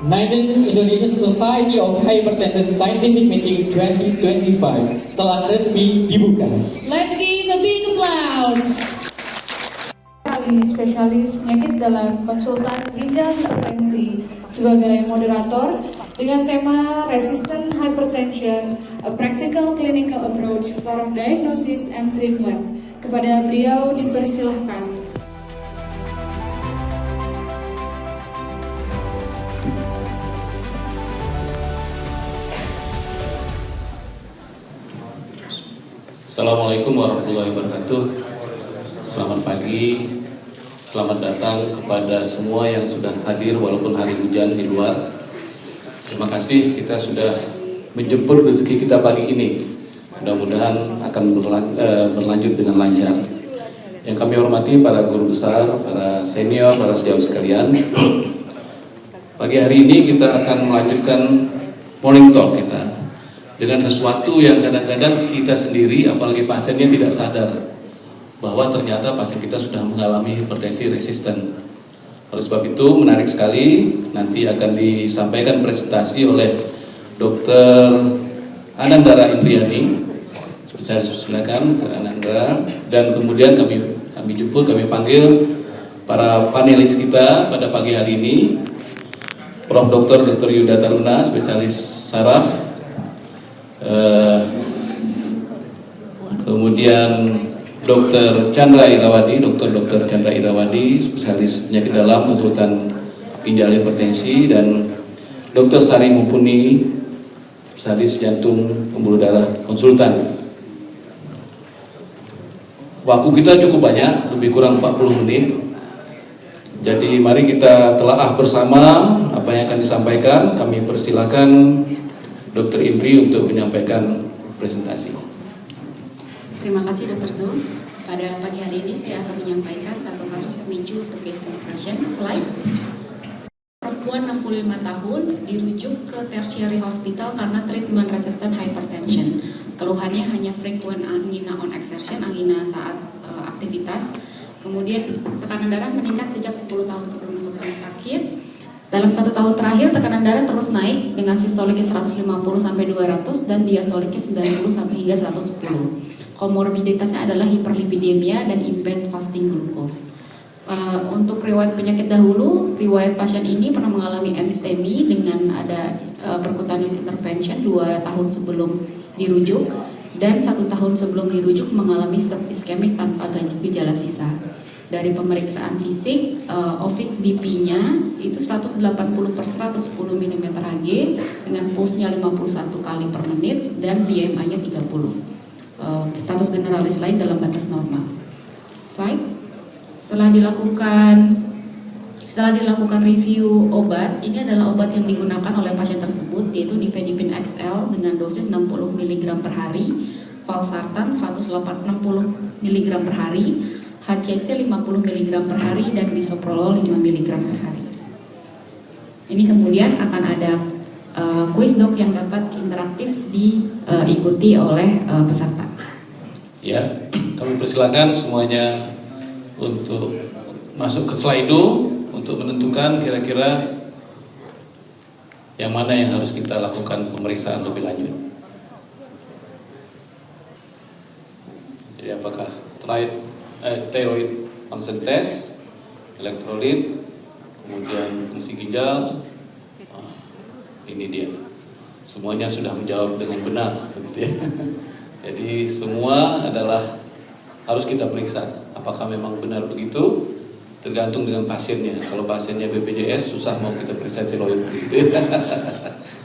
9th Indonesian Society of Hypertension Scientific Meeting 2025 telah resmi dibuka. Let's give a big applause. Kali spesialis penyakit dalam konsultan ginjal hipertensi sebagai moderator dengan tema Resistant Hypertension, a Practical Clinical Approach for Diagnosis and Treatment. Kepada beliau dipersilahkan. Assalamualaikum warahmatullahi wabarakatuh. Selamat pagi, selamat datang kepada semua yang sudah hadir walaupun hari hujan di luar. Terima kasih kita sudah menjemput rezeki kita pagi ini. Mudah-mudahan akan berlanjut dengan lancar. Yang kami hormati para guru besar, para senior, para sejawat sekalian. Pagi hari ini kita akan melanjutkan morning talk kita dengan sesuatu yang kadang-kadang kita sendiri, apalagi pasiennya tidak sadar bahwa ternyata pasien kita sudah mengalami hipertensi resisten. Oleh sebab itu menarik sekali, nanti akan disampaikan presentasi oleh Dr. Anandara Indriani, spesialis, silakan Dr. Anandara, dan kemudian kami jemput, kami panggil para panelis kita pada pagi hari ini, Prof. Dr. Yuda Taruna, spesialis saraf. Kemudian Dr. Chandra Irawadi, Dr. Chandra Irawadi, spesialis penyakit dalam, konsultan ginjal hipertensi, dan Dr. Sari Mumpuni, spesialis jantung pembuluh darah, konsultan. Waktu kita cukup banyak, lebih kurang 40 menit. Jadi mari kita telaah bersama apa yang akan disampaikan. Kami persilakan Dr. Indri untuk menyampaikan presentasi. Terima kasih Dr. Zul. Pada pagi hari ini saya akan menyampaikan satu kasus pemicu untuk case discussion. Slide. Perempuan 65 tahun dirujuk ke tertiary hospital karena treatment resistant hypertension. Keluhannya hanya frequent angina on exertion, angina saat aktivitas. Kemudian tekanan darah meningkat sejak 10 tahun sebelum masuk rumah sakit. Dalam 1 tahun terakhir tekanan darah terus naik dengan sistoliknya 150 sampai 200 dan diastoliknya 90 sampai hingga 110. Komorbiditasnya adalah hiperlipidemia dan impaired fasting glucose. Untuk riwayat penyakit dahulu, riwayat pasien ini pernah mengalami NSTEMI dengan ada percutaneous intervention 2 tahun sebelum dirujuk dan 1 tahun sebelum dirujuk mengalami stroke iskemik tanpa gejala sisa. Dari pemeriksaan fisik, office BP-nya itu 180/110 mmHg dengan pulsnya 51 kali per menit dan BMI-nya 30. Status generalis lain dalam batas normal. Slide. Setelah dilakukan review obat, ini adalah obat yang digunakan oleh pasien tersebut, yaitu Nifedipine XL dengan dosis 60 mg per hari, Valsartan 160 mg per hari, HCT 50 mg per hari, dan bisoprolol 5 mg per hari. Ini kemudian akan ada quiz doc yang dapat interaktif diikuti oleh peserta. Ya, kami persilakan semuanya untuk masuk ke Slido untuk menentukan kira-kira yang mana yang harus kita lakukan pemeriksaan lebih lanjut. Jadi apakah thyroid function test, elektrolit, kemudian fungsi ginjal, ini dia. Semuanya sudah menjawab dengan benar, begitu ya. Jadi semua adalah harus kita periksa. Apakah memang benar begitu? Tergantung dengan pasiennya. Kalau pasiennya BPJS susah mau kita periksa thyroid, begitu.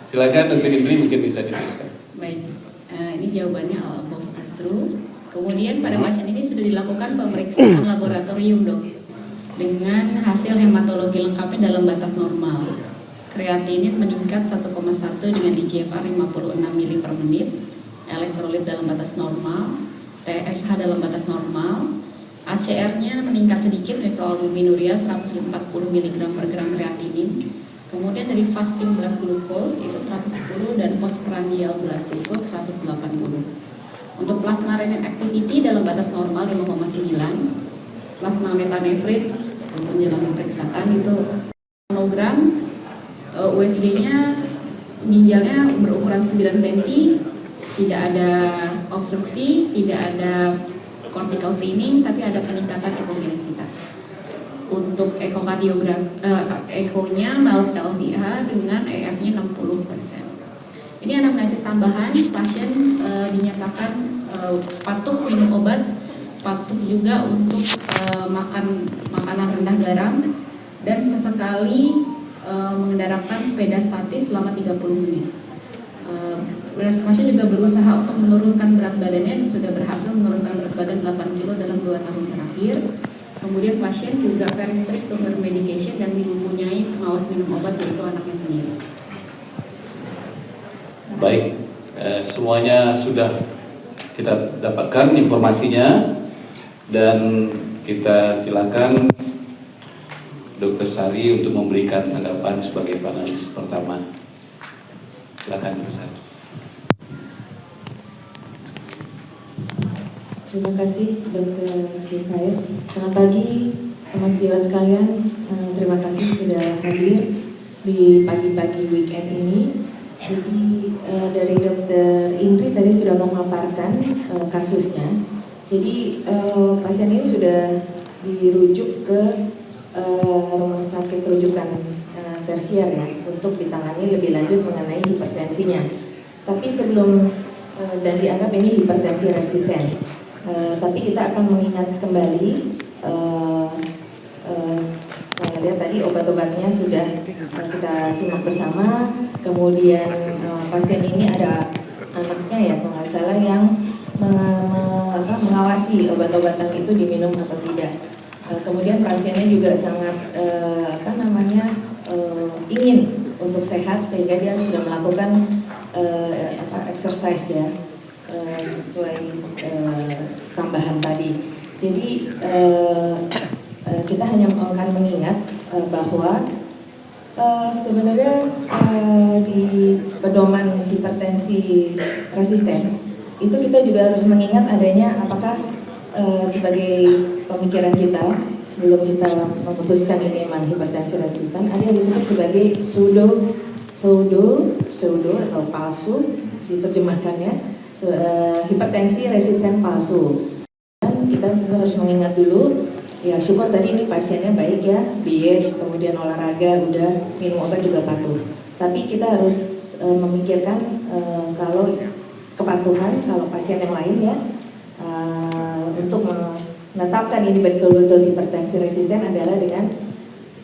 Silakan Dr. Indri mungkin bisa diteruskan. Baik, ini jawabannya all above are true. Kemudian pada pasien ini sudah dilakukan pemeriksaan laboratorium dok dengan hasil hematologi lengkapnya dalam batas normal. Kreatinin meningkat 1,1 dengan eGFR 56 mili per menit, elektrolit dalam batas normal, TSH dalam batas normal, ACR-nya meningkat sedikit, mikroalbuminuria 140 mg per gram kreatinin. Kemudian dari fasting blood glucose itu 110 dan postprandial blood glucose 180. Untuk plasma renin activity dalam batas normal 5,9, plasma metanefrin untuk menjalani pemeriksaan itu monogram USG-nya ginjalnya berukuran 9 cm, tidak ada obstruksi, tidak ada cortical thinning, tapi ada peningkatan ekogenesitas. Untuk ekonya 0 LVH dengan EF-nya 60%. Ini anamnesis tambahan, pasien dinyatakan patuh minum obat, patuh juga untuk makan makanan rendah garam, dan sesekali mengendarakan sepeda statis selama 30 menit. Pasien juga berusaha untuk menurunkan berat badannya dan sudah berhasil menurunkan berat badan 8 kg dalam 2 tahun terakhir. Kemudian pasien juga very strict to her medication dan mempunyai pengawas minum obat, yaitu anaknya sendiri. Baik, semuanya sudah kita dapatkan informasinya, dan kita silakan Dr. Sari untuk memberikan tanggapan sebagai panelis pertama. Silakan Dr. Sari. Terima kasih Dr. Zulkhair. Selamat pagi teman sejawat sekalian. Terima kasih sudah hadir di pagi-pagi weekend ini. Jadi dari Dr. Indri tadi sudah memaparkan kasusnya. Jadi pasien ini sudah dirujuk ke rumah sakit rujukan tersier ya, untuk ditangani lebih lanjut mengenai hipertensinya. Tapi sebelum dan dianggap ini hipertensi resisten. Tapi kita akan mengingat kembali, saya lihat tadi obat-obatnya sudah kita simak bersama. Kemudian pasien ini ada anaknya ya, kalau nggak salah, yang mengawasi obat-obatan itu diminum atau tidak. Kemudian pasiennya juga sangat ingin untuk sehat, sehingga dia sudah melakukan exercise ya, sesuai tambahan tadi. Jadi kita hanya akan mengingat bahwa sebenarnya di pedoman hipertensi resisten itu kita juga harus mengingat adanya, apakah sebagai pemikiran kita sebelum kita memutuskan ini memang hipertensi resisten, ada yang disebut sebagai pseudo atau palsu diterjemahkannya, hipertensi resisten palsu. Dan kita juga harus mengingat dulu, ya syukur tadi ini pasiennya baik ya, diet, kemudian olahraga, udah minum obat juga patuh. Tapi kita harus memikirkan kalau kepatuhan, kalau pasien yang lain ya, untuk menetapkan ini betul-betul hipertensi resisten adalah dengan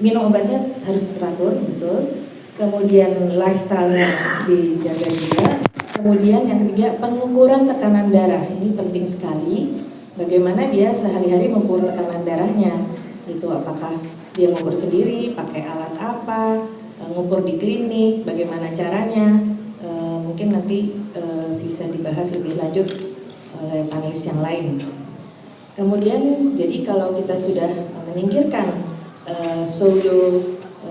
minum obatnya harus teratur, betul. Kemudian lifestyle-nya dijaga juga. Kemudian yang ketiga, pengukuran tekanan darah. Ini penting sekali. Bagaimana dia sehari-hari mengukur tekanan darahnya. Itu apakah dia mengukur sendiri, pakai alat apa, mengukur di klinik, bagaimana caranya. Mungkin nanti bisa dibahas lebih lanjut oleh panelis yang lain. Kemudian, jadi kalau kita sudah menyingkirkan pseudo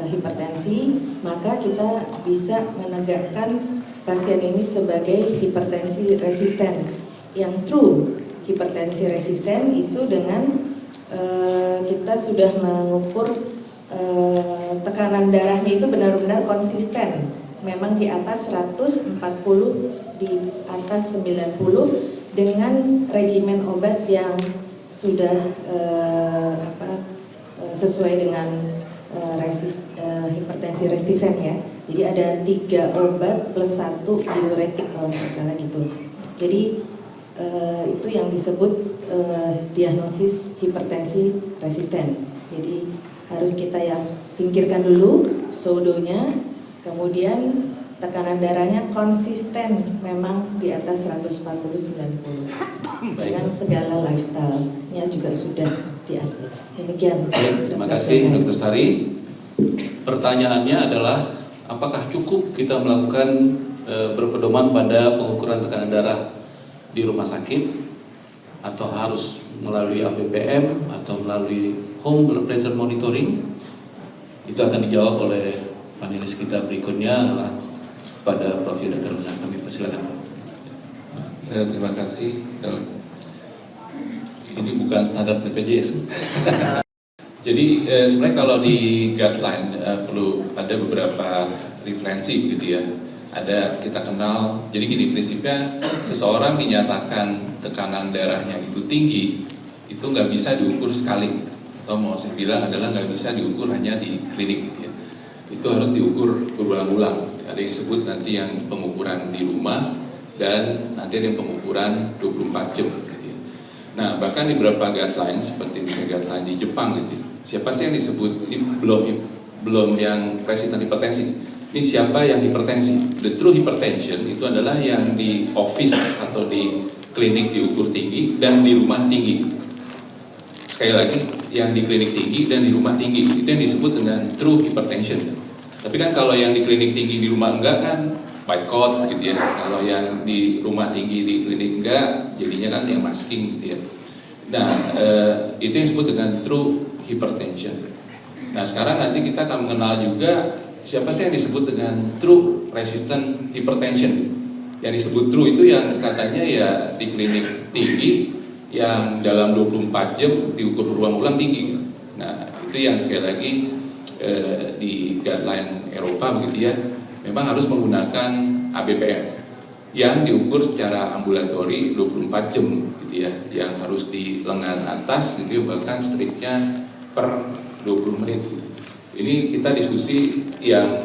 hipertensi, maka kita bisa menegakkan pasien ini sebagai hipertensi resisten. Yang true hipertensi resisten itu dengan kita sudah mengukur tekanan darahnya itu benar-benar konsisten, memang di atas 140, di atas 90, dengan regimen obat yang sudah sesuai dengan hipertensi resisten ya. Jadi ada 3 obat plus 1 diuretik kalau nggak salah gitu. Jadi itu yang disebut diagnosis hipertensi resisten. Jadi harus kita yang singkirkan dulu pseudonya, kemudian tekanan darahnya konsisten memang di atas 140/90 dengan segala lifestyle-nya juga sudah diatur. Demikian. Terima kasih Dr. Sari. Pertanyaannya adalah, apakah cukup kita melakukan berpedoman pada pengukuran tekanan darah di rumah sakit, atau harus melalui ABPM atau melalui home blood pressure monitoring? Itu akan dijawab oleh panelis kita berikutnya adalah pada Prof. Dr. Luna. Kami persilakan. Terima kasih. Ini bukan standar BPJS. Jadi sebenarnya kalau di guideline perlu ada beberapa referensi gitu ya. Ada kita kenal, jadi gini prinsipnya seseorang dinyatakan tekanan darahnya itu tinggi, itu nggak bisa diukur sekali gitu. Atau mau saya bilang adalah nggak bisa diukur hanya di klinik gitu ya. Itu harus diukur berulang-ulang. Ada yang disebut nanti yang pengukuran di rumah dan nanti ada yang pengukuran 24 jam gitu ya. Nah bahkan di beberapa guideline seperti misalnya guideline di Jepang gitu ya. Siapa sih yang disebut ini belum yang resistan hipertensi? Ini siapa yang hipertensi? The true hypertension itu adalah yang di office atau di klinik diukur tinggi dan di rumah tinggi. Sekali lagi, yang di klinik tinggi dan di rumah tinggi itu yang disebut dengan true hypertension. Tapi kan kalau yang di klinik tinggi di rumah enggak kan white coat gitu ya. Kalau yang di rumah tinggi di klinik enggak, jadinya kan yang masking gitu ya. Nah, itu yang disebut dengan true hypertension. Nah, sekarang nanti kita akan mengenal juga siapa sih yang disebut dengan true resistant hypertension. Yang disebut true itu yang katanya ya di klinik tinggi yang dalam 24 jam diukur berulang-ulang tinggi. Nah, itu yang sekali lagi di guideline Eropa begitu ya, memang harus menggunakan ABPM yang diukur secara ambulatori 24 jam gitu ya, yang harus di lengan atas gitu ya, bahkan stripnya per 20 menit. Ini kita diskusi yang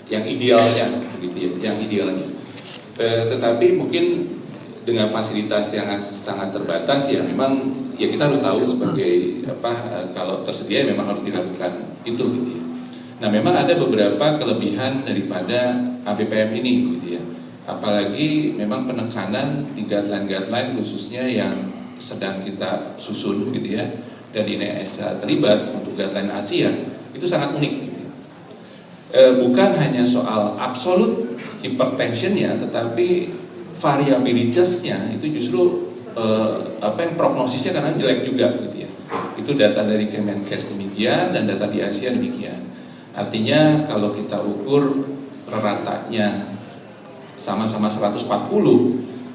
idealnya begitu ya, yang idealnya. Tetapi mungkin dengan fasilitas yang sangat terbatas ya memang ya kita harus tahu sebagai kalau tersedia memang harus dilakukan itu gitu ya. Nah memang ada beberapa kelebihan daripada ABPM ini gitu ya. Apalagi memang penekanan di guideline khususnya yang sedang kita susun gitu ya, dan ini terlibat untuk guideline Asia itu sangat unik gitu. Bukan hanya soal absolut hypertension ya, tetapi variabilitasnya itu justru yang prognosisnya karena jelek juga gitu ya. Itu data dari Kemenkes demikian dan data di Asia demikian. Artinya kalau kita ukur ratanya sama-sama 140,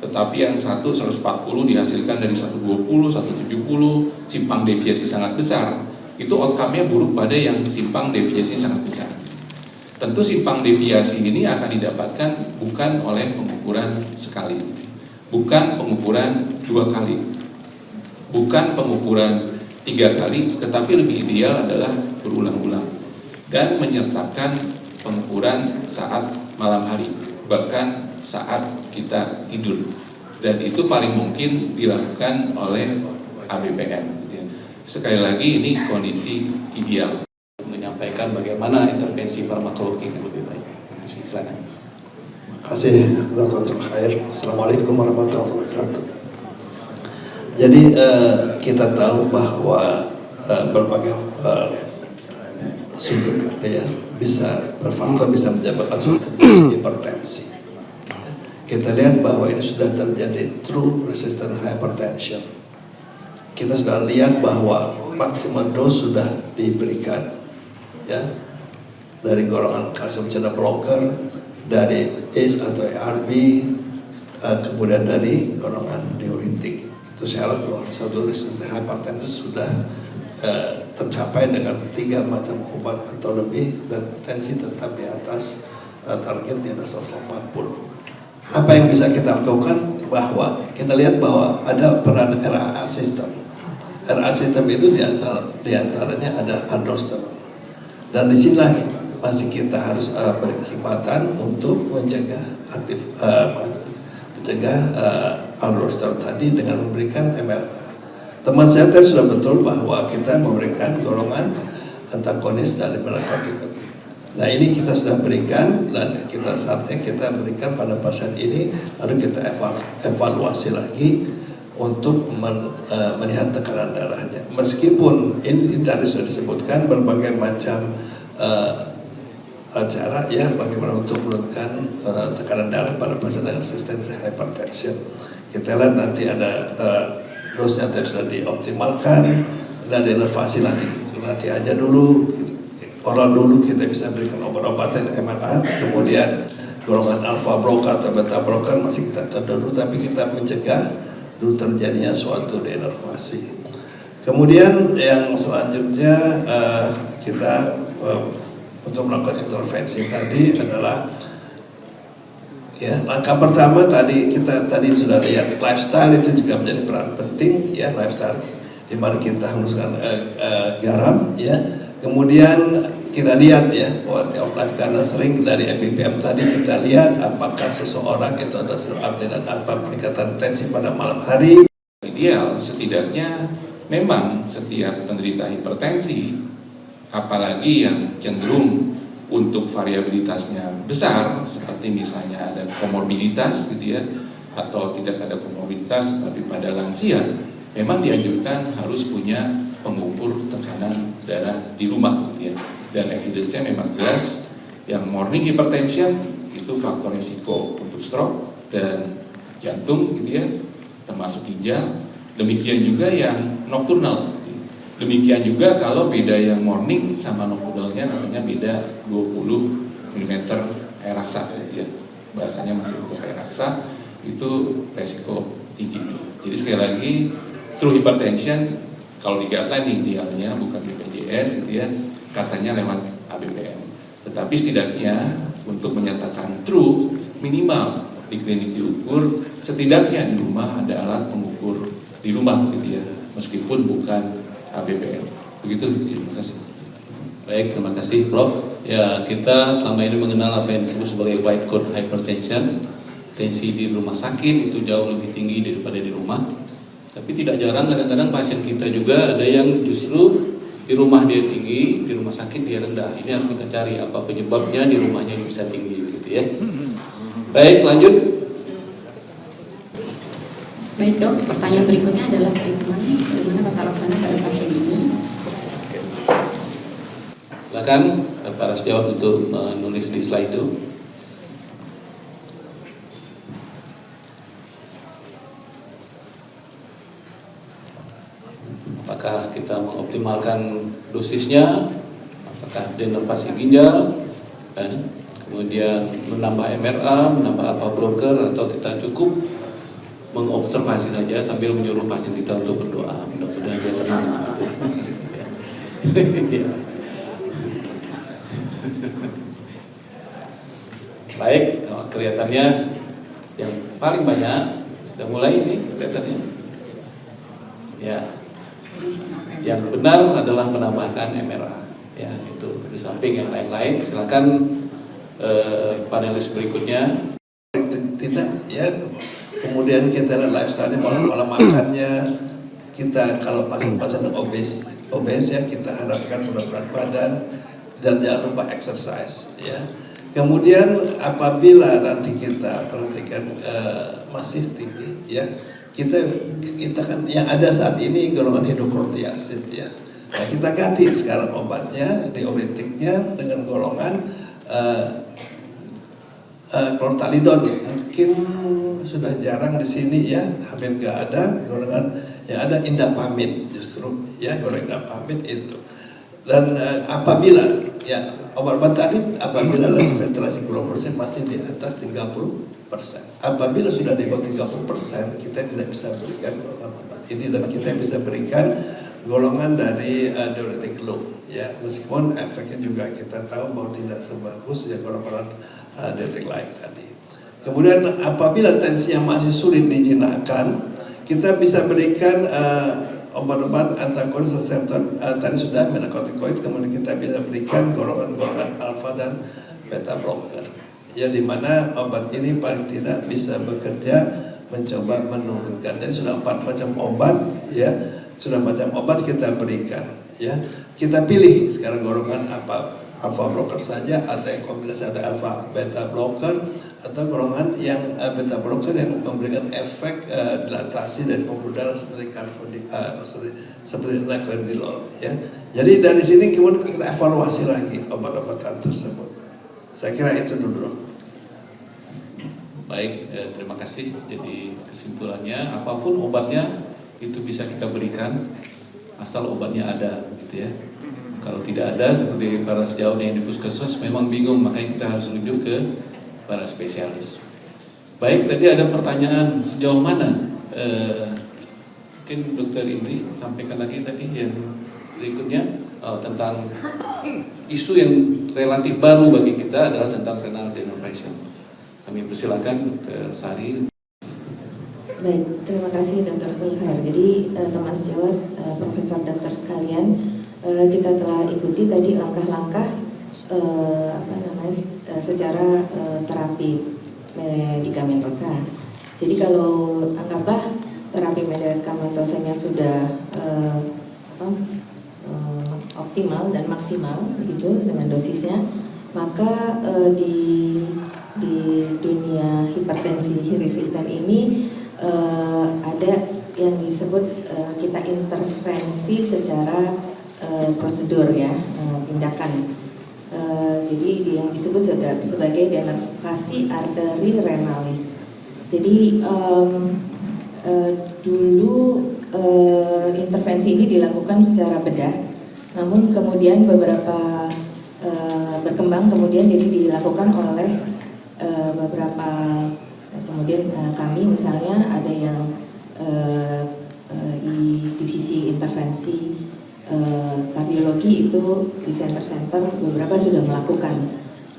tetapi yang satu 140 dihasilkan dari 120, 170, simpang deviasi sangat besar, itu outcome-nya buruk pada yang simpang deviasi sangat besar. Tentu simpang deviasi ini akan didapatkan bukan oleh pengukuran sekali, bukan pengukuran 2 kali, bukan pengukuran 3 kali, tetapi lebih ideal adalah berulang-ulang dan menyertakan pengukuran saat malam hari, bahkan saat kita tidur, dan itu paling mungkin dilakukan oleh ABPM. Sekali lagi ini kondisi ideal. Menyampaikan bagaimana intervensi farmakologi yang lebih baik. Terima kasih, silakan. Terima kasih Dr. Khair. Assalamualaikum warahmatullahi wabarakatuh. Jadi kita tahu bahwa berbagai sudut ya bisa berfaktor bisa menyebabkan terjadi hipertensi. Kita lihat bahwa ini sudah terjadi true resistant hypertension. Kita sudah lihat bahwa maksimal dose sudah diberikan ya dari golongan kalsium channel blocker, dari ACE atau ARB, kemudian dari golongan diuretik. Itu syarat bahwa suatu resistant hypertension sudah tercapai dengan 3 macam obat atau lebih dan tensi tetap di atas target di atas 140. Apa yang bisa kita lakukan? Bahwa kita lihat bahwa ada peran RAA system. RAA system itu diantaranya ada aldosterone. Dan di sini lagi masih kita harus beri kesempatan untuk mencegah aldosterone tadi dengan memberikan MRA. Teman saya tadi sudah betul bahwa kita memberikan golongan antagonis dari narkotika. Nah ini kita sudah berikan dan kita saatnya kita berikan pada pasien ini, lalu kita evaluasi lagi untuk melihat tekanan darahnya. Meskipun ini tadi sudah disebutkan berbagai macam cara ya bagaimana untuk menurunkan tekanan darah pada pasien dengan resistensi hypertension. Kita lihat nanti ada dosnya tadi sudah dioptimalkan dan inovasi nanti aja dulu oral dulu, kita bisa berikan obat-obatan MRA, kemudian golongan alpha blocker atau beta blocker masih kita tunda dulu, tapi kita mencegah dulu terjadinya suatu denervasi. Kemudian yang selanjutnya kita untuk melakukan intervensi tadi adalah ya, langkah pertama kita tadi sudah lihat lifestyle itu juga menjadi peran penting ya, lifestyle di mana kita haruskan garam ya. Kemudian kita lihat ya quality of life, karena sering dari MBPM tadi kita lihat apakah seseorang itu ada apnea dan apa peningkatan tensi pada malam hari. Ideal setidaknya memang setiap penderita hipertensi, apalagi yang cenderung untuk variabilitasnya besar, seperti misalnya ada komorbiditas gitu ya, atau tidak ada komorbiditas tapi pada lansia, memang dianjurkan harus punya pengukur tekanan darah di rumah gitu ya. Dan evidence-nya memang jelas yang morning hypertension itu faktor resiko untuk stroke dan jantung gitu ya, termasuk ginjal. Demikian juga yang nocturnal gitu. Demikian juga kalau beda yang morning sama nocturnalnya katanya beda 20 mm air raksa gitu ya. Bahasanya masih untuk air raksa, itu resiko tinggi. Jadi sekali lagi true hypertension kalau di guideline idealnya bukan BPJS gitu ya, katanya lewat ABPM. Tetapi setidaknya untuk menyatakan true minimal di klinik diukur, setidaknya di rumah ada alat pengukur di rumah gitu ya, meskipun bukan ABPM. Begitu, terima kasih. Baik, terima kasih Prof. Ya, kita selama ini mengenal apa yang disebut sebagai white coat hypertension. Tensi di rumah sakit itu jauh lebih tinggi daripada di rumah. Tapi tidak jarang kadang-kadang pasien kita juga ada yang justru di rumah dia tinggi, di rumah sakit dia rendah. Ini harus kita cari apa penyebabnya di rumahnya bisa tinggi gitu ya. Baik, lanjut. Baik dok, pertanyaan berikutnya adalah bagaimana tata laksana pada pasien ini? Silakan para sejawat untuk menulis di slide itu. Apakah kita mengoptimalkan dosisnya? Apakah denervasi ginjal? Kemudian menambah MRA, menambah alpha blocker, atau kita cukup mengobservasi saja sambil menyuruh pasien kita untuk berdoa, mudah-mudahan dia tenang gitu. Baik, kelihatannya yang paling banyak sudah mulai ini kelihatannya. Ya, yang benar adalah menambahkan MRA. Ya, itu di samping yang lain-lain. Silakan panelis berikutnya. Tidak ya. Kemudian kita lihat lifestyle-nya, pola makannya. Kita kalau pasien-pasien obes ya, kita harapkan berat badan dan jangan lupa exercise ya. Kemudian apabila nanti kita perhatikan masih tinggi ya, kita kan yang ada saat ini golongan hidroklotiasid ya. Nah, kita ganti sekarang obatnya, diuretiknya dengan golongan clortalidon. Mungkin sudah jarang di sini ya, hampir nggak ada golongan yang ada indapamid justru ya, golongan indapamid itu. Dan apabila ya obat-obat tadi apabila laju filtrasi glukosa masih di atas 30%, apabila sudah di bawah 30%, kita tidak bisa berikan golongan obat ini dan kita bisa berikan golongan dari diuretik loop ya, meskipun efeknya juga kita tahu bahwa tidak sebagus ya golongan diuretik lain tadi. Kemudian apabila tensi yang masih sulit dijinakkan, kita bisa berikan obat-obat antagonis reseptor tadi sudah minokotikoid, kemudian kita bisa berikan golongan-golongan alfa dan beta blocker ya, dimana obat ini paling tidak bisa bekerja mencoba menurunkan. Jadi sudah 4 macam obat ya, sudah macam obat kita berikan ya. Kita pilih sekarang golongan apa, alpha blocker saja atau yang kombinasi ada alpha beta blocker atau golongan yang beta blocker yang memberikan efek dilatasi dari pembuluh darah seperti seperti levodopa ya. Jadi dari sini kemudian kita evaluasi lagi obat-obatan tersebut. Saya kira itu dulu. Baik, terima kasih. Jadi kesimpulannya apapun obatnya itu bisa kita berikan asal obatnya ada, gitu ya. Kalau tidak ada seperti para sejawat yang di puskesmas memang bingung, makanya kita harus rujuk ke para spesialis. Baik, tadi ada pertanyaan sejauh mana Mungkin Dokter Indri sampaikan lagi tadi yang berikutnya tentang isu yang relatif baru bagi kita adalah tentang renal denervation. Kami persilakan Dr. Sari. Baik, terima kasih Dr. Sulher. Jadi teman sejawat, Profesor Dokter sekalian, kita telah ikuti tadi langkah-langkah secara terapi medikamentosa. Jadi kalau anggaplah terapi medikamentosanya sudah optimal dan maksimal begitu dengan dosisnya, maka di dunia hipertensi resisten ini ada yang disebut kita intervensi secara prosedur ya, tindakan. Jadi yang disebut sebagai denervasi arteri renalis. Jadi dulu intervensi ini dilakukan secara bedah, namun kemudian beberapa berkembang kemudian jadi dilakukan oleh beberapa kemudian kami misalnya ada yang di divisi intervensi kardiologi itu di center-center beberapa sudah melakukan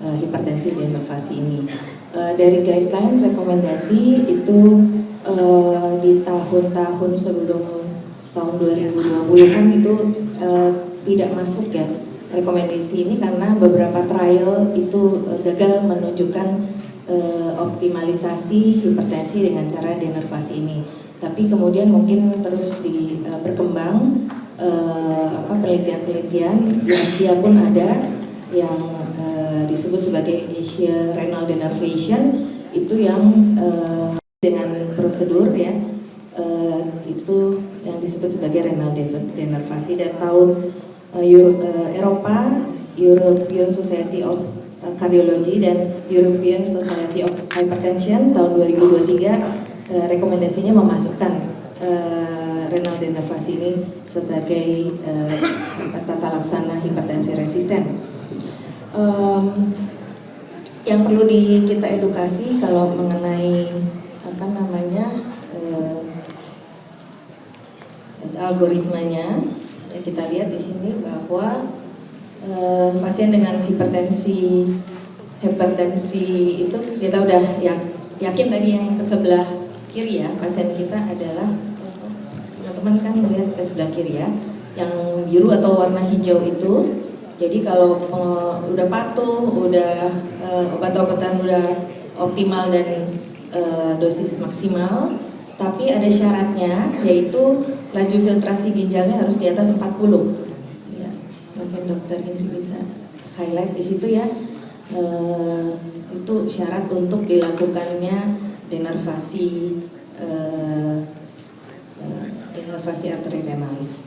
hipertensi denervasi ini. Dari guideline rekomendasi itu di tahun-tahun sebelum tahun 2020-an itu tidak masuk ya rekomendasi ini karena beberapa trial itu gagal menunjukkan optimalisasi hipertensi dengan cara denervasi ini. Tapi kemudian mungkin terus berkembang penelitian-penelitian di Asia pun ada yang disebut sebagai Asia Renal Denervation, itu yang dengan prosedur ya itu yang disebut sebagai renal denervasi. Dan tahun Eropa, European Society of Cardiology dan European Society of Hypertension tahun 2023 rekomendasinya memasukkan renal denervasi ini sebagai tata laksana hipertensi resisten. Yang perlu kita edukasi kalau mengenai algoritmanya, ya kita lihat di sini bahwa pasien dengan hipertensi itu kita udah yakin tadi yang ke sebelah kiri ya, pasien kita adalah teman-teman kan melihat ke sebelah kiri ya, yang biru atau warna hijau itu. Jadi kalau udah patuh, udah obat-obatan udah optimal dan dosis maksimal, tapi ada syaratnya yaitu laju filtrasi ginjalnya harus di atas 40. Ya, mungkin Dokter Indri bisa highlight di situ ya. Itu syarat untuk dilakukannya denervasi arteri renalis.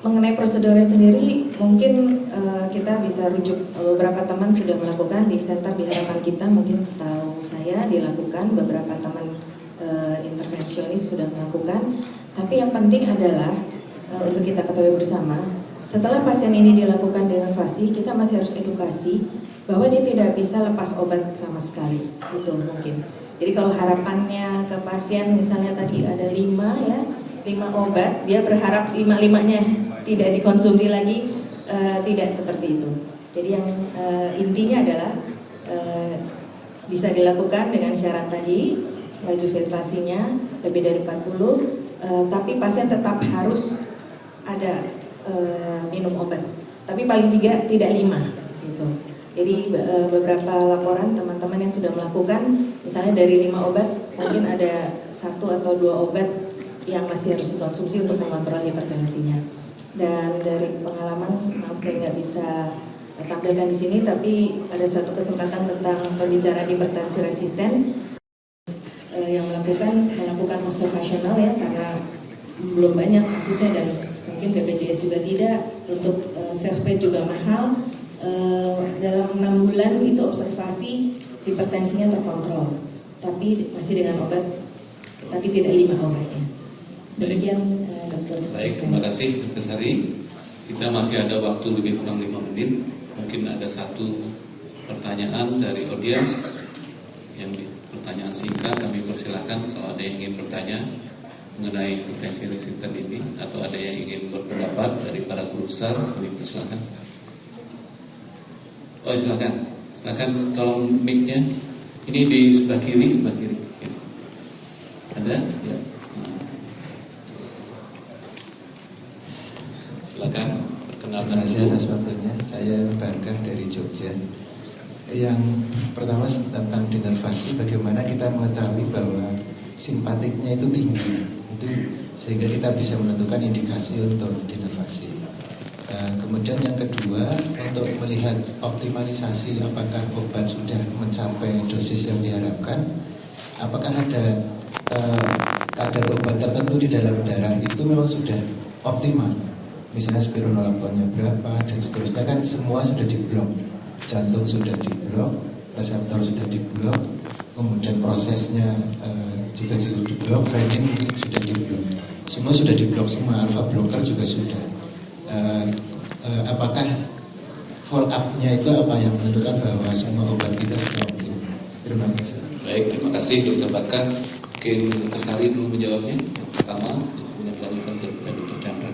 Mengenai prosedurnya sendiri, mungkin kita bisa rujuk beberapa teman sudah melakukan di center di harapan kita, mungkin setahu saya dilakukan, beberapa teman intervensionis sudah melakukan. Tapi yang penting adalah untuk kita ketahui bersama, setelah pasien ini dilakukan denervasi, kita masih harus edukasi bahwa dia tidak bisa lepas obat sama sekali, itu mungkin. Jadi kalau harapannya ke pasien misalnya tadi ada 5 obat, dia berharap 5-5-nya tidak dikonsumsi lagi, tidak seperti itu. Jadi yang intinya adalah bisa dilakukan dengan syarat tadi, laju filtrasinya lebih dari 40, tapi pasien tetap harus ada minum obat, tapi paling tidak 5 gitu. Jadi beberapa laporan teman-teman yang sudah melakukan, misalnya dari 5 obat mungkin ada 1 atau 2 obat yang masih harus dikonsumsi untuk mengontrol hipertensinya. Dan dari pengalaman, maaf saya nggak bisa tampilkan di sini, tapi ada satu kesempatan tentang pembicaraan hipertensi resisten yang melakukan observasional ya, karena belum banyak kasusnya dan mungkin BPJS juga tidak, untuk self-pay juga mahal. Dalam 6 bulan itu observasi hipertensinya terkontrol, tapi masih dengan obat, tapi tidak 5 obatnya. Demikian Dokter. Baik, terima kasih Dr. Sari. Kita masih ada waktu lebih kurang 5 menit. Mungkin ada satu pertanyaan dari audiens yang pertanyaan singkat, kami persilahkan kalau ada yang ingin bertanya. mengenai hipertensi resisten ini, atau ada yang ingin berpendapat dari para guru besar? Kami persilakan. Oh, silakan, tolong mic-nya. Ini di sebelah kiri. Ada? Ya. Silakan perkenalkan. Terima kasih atas waktunya. Saya Barkah dari Jogja. Yang pertama tentang denervasi, bagaimana kita mengetahui bahwa simpatiknya itu tinggi, itu sehingga kita bisa menentukan indikasi untuk denervasi. Kemudian yang kedua, untuk melihat optimalisasi apakah obat sudah mencapai dosis yang diharapkan, apakah ada kadar obat tertentu di dalam darah itu memang sudah optimal, misalnya spironolaktonnya berapa dan seterusnya, kan semua sudah diblok, jantung sudah diblok, reseptor sudah diblok, kemudian prosesnya juga diblok, renin mungkin sudah diblok, semua sudah diblok, semua alpha blocker juga sudah. Apakah follow up-nya itu apa yang menentukan bahwa semua obat kita sudah optimal? Terima kasih. Baik, terima kasih Dr. Barkah. Mungkin Kesari dulu menjawabnya. Yang pertama, kemudian dilanjutkan ke Dr. Chandra.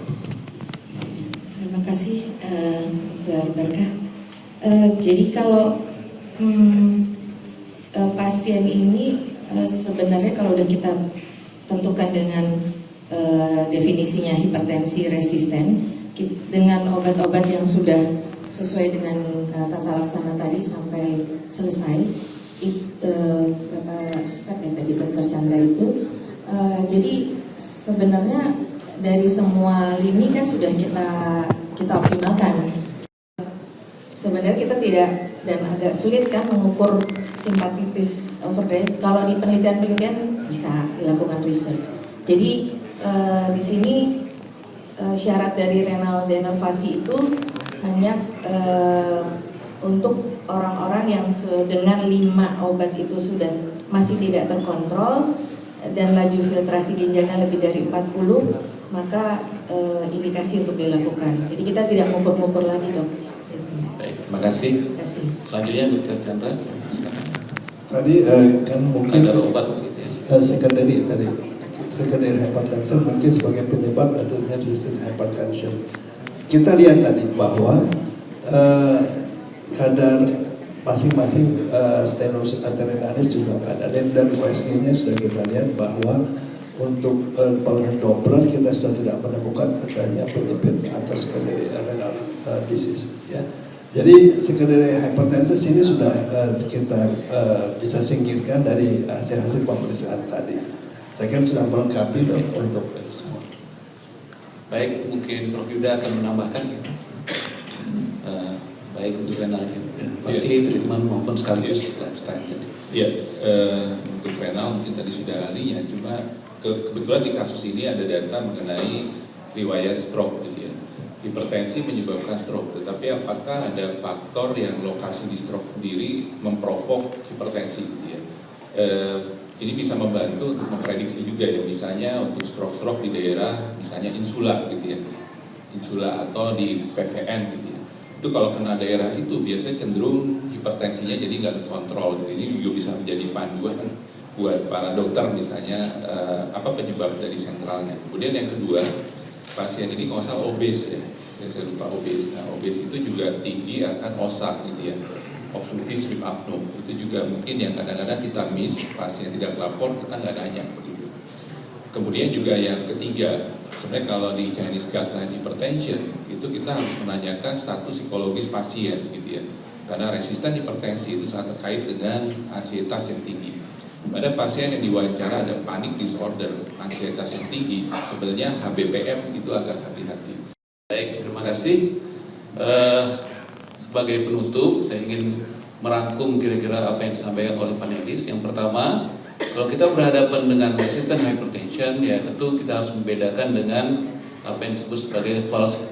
Terima kasih Dr. Barkah. Jadi kalau pasien ini sebenarnya kalau udah kita tentukan dengan definisinya hipertensi resisten, dengan obat-obat yang sudah sesuai dengan tata laksana tadi sampai selesai, berapa step yang tadi Dr. Chandra itu, jadi sebenarnya dari semua lini kan sudah kita optimalkan. Sebenarnya kita tidak, dan agak sulit kan mengukur simpatitis overdose. Kalau di penelitian-penelitian bisa dilakukan research. Jadi di sini syarat dari renal denervasi itu hanya untuk orang-orang yang dengan 5 obat itu sudah masih tidak terkontrol dan laju filtrasi ginjalnya lebih dari 40, maka indikasi untuk dilakukan. Jadi kita tidak mengukur-ngukur lagi, dok. Baik, terima kasih. Terima kasih. Selanjutnya Dr. Chandra, silakan. Tadi kan mungkin Kadar obat begitu ya. secondary hypertension mungkin sebagai penyebab adanya resistant hypertension. Kita lihat tadi bahwa kadar masing-masing stenosis arteriovenous juga ada, dan USG-nya sudah kita lihat bahwa untuk penelitian Doppler kita sudah tidak menemukan adanya penyebab atau secondary renal disease. Ya. Jadi secondary hypertension ini sudah kita bisa singkirkan dari hasil-hasil pemeriksaan tadi. Saya kira sudah melengkapi untuk itu semua. Baik, mungkin Prof. Yuda akan menambahkan sih. Baik untuk renal pasti treatment maupun sekaligus lifestyle tadi. Ya, untuk renal mungkin tadi sudah ahlinya, cuma kebetulan di kasus ini ada data mengenai riwayat stroke gitu ya. Hipertensi menyebabkan stroke, tetapi apakah ada faktor yang lokasi di stroke sendiri memprovok hipertensi gitu ya. Ini bisa membantu untuk memprediksi juga ya, misalnya untuk stroke di daerah misalnya insula gitu ya, insula atau di PVN gitu ya. Itu kalau kena daerah itu biasanya cenderung hipertensinya jadi nggak kontrol gitu. Ini juga bisa menjadi panduan buat para dokter misalnya apa penyebab dari sentralnya. Kemudian yang kedua, pasien ini kalau salah obes ya, saya lupa obes. Nah obes itu juga tinggi akan OSA gitu ya, obstructive sleep apnea. Itu juga mungkin yang kadang-kadang kita miss, pasien tidak lapor, kita nggak nanya begitu. Kemudian juga yang ketiga, sebenarnya kalau di Chinese guideline hypertension itu kita harus menanyakan status psikologis pasien gitu ya, karena resisten hipertensi itu sangat terkait dengan ansietas yang tinggi. Pada pasien yang diwawancara ada panic disorder, ansietas yang tinggi, sebenarnya HBPM itu agak hati-hati. Baik, terima kasih. Sebagai penutup, saya ingin merangkum kira-kira apa yang disampaikan oleh panelis. Yang pertama, kalau kita berhadapan dengan resistant hypertension, ya tentu kita harus membedakan dengan apa yang disebut sebagai false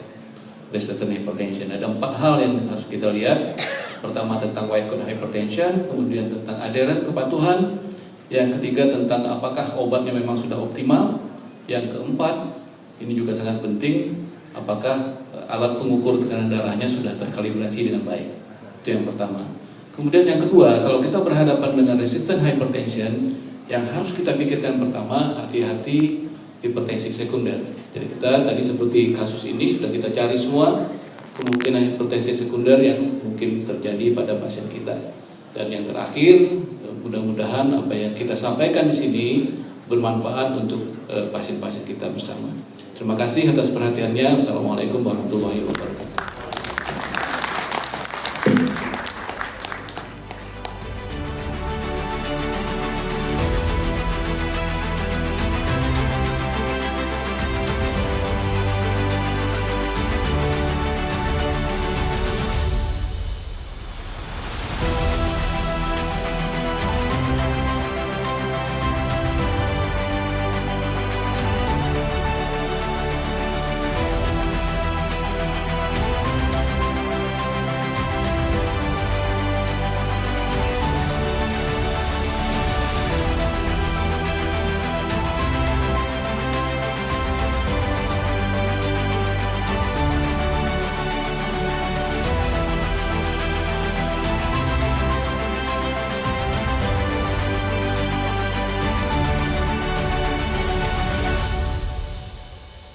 resistant hypertension. Ada 4 hal yang harus kita lihat. Pertama tentang white coat hypertension, kemudian tentang adherent kepatuhan, yang ketiga tentang apakah obatnya memang sudah optimal, yang keempat, ini juga sangat penting, apakah alat pengukur tekanan darahnya sudah terkalibrasi dengan baik. Itu yang pertama. Kemudian yang kedua, kalau kita berhadapan dengan resistant hypertension, yang harus kita pikirkan pertama, hati-hati hipertensi sekunder. Jadi kita tadi seperti kasus ini sudah kita cari semua kemungkinan hipertensi sekunder yang mungkin terjadi pada pasien kita. Dan yang terakhir, mudah-mudahan apa yang kita sampaikan di sini bermanfaat untuk pasien-pasien kita bersama. Terima kasih atas perhatiannya. Wassalamualaikum warahmatullahi wabarakatuh.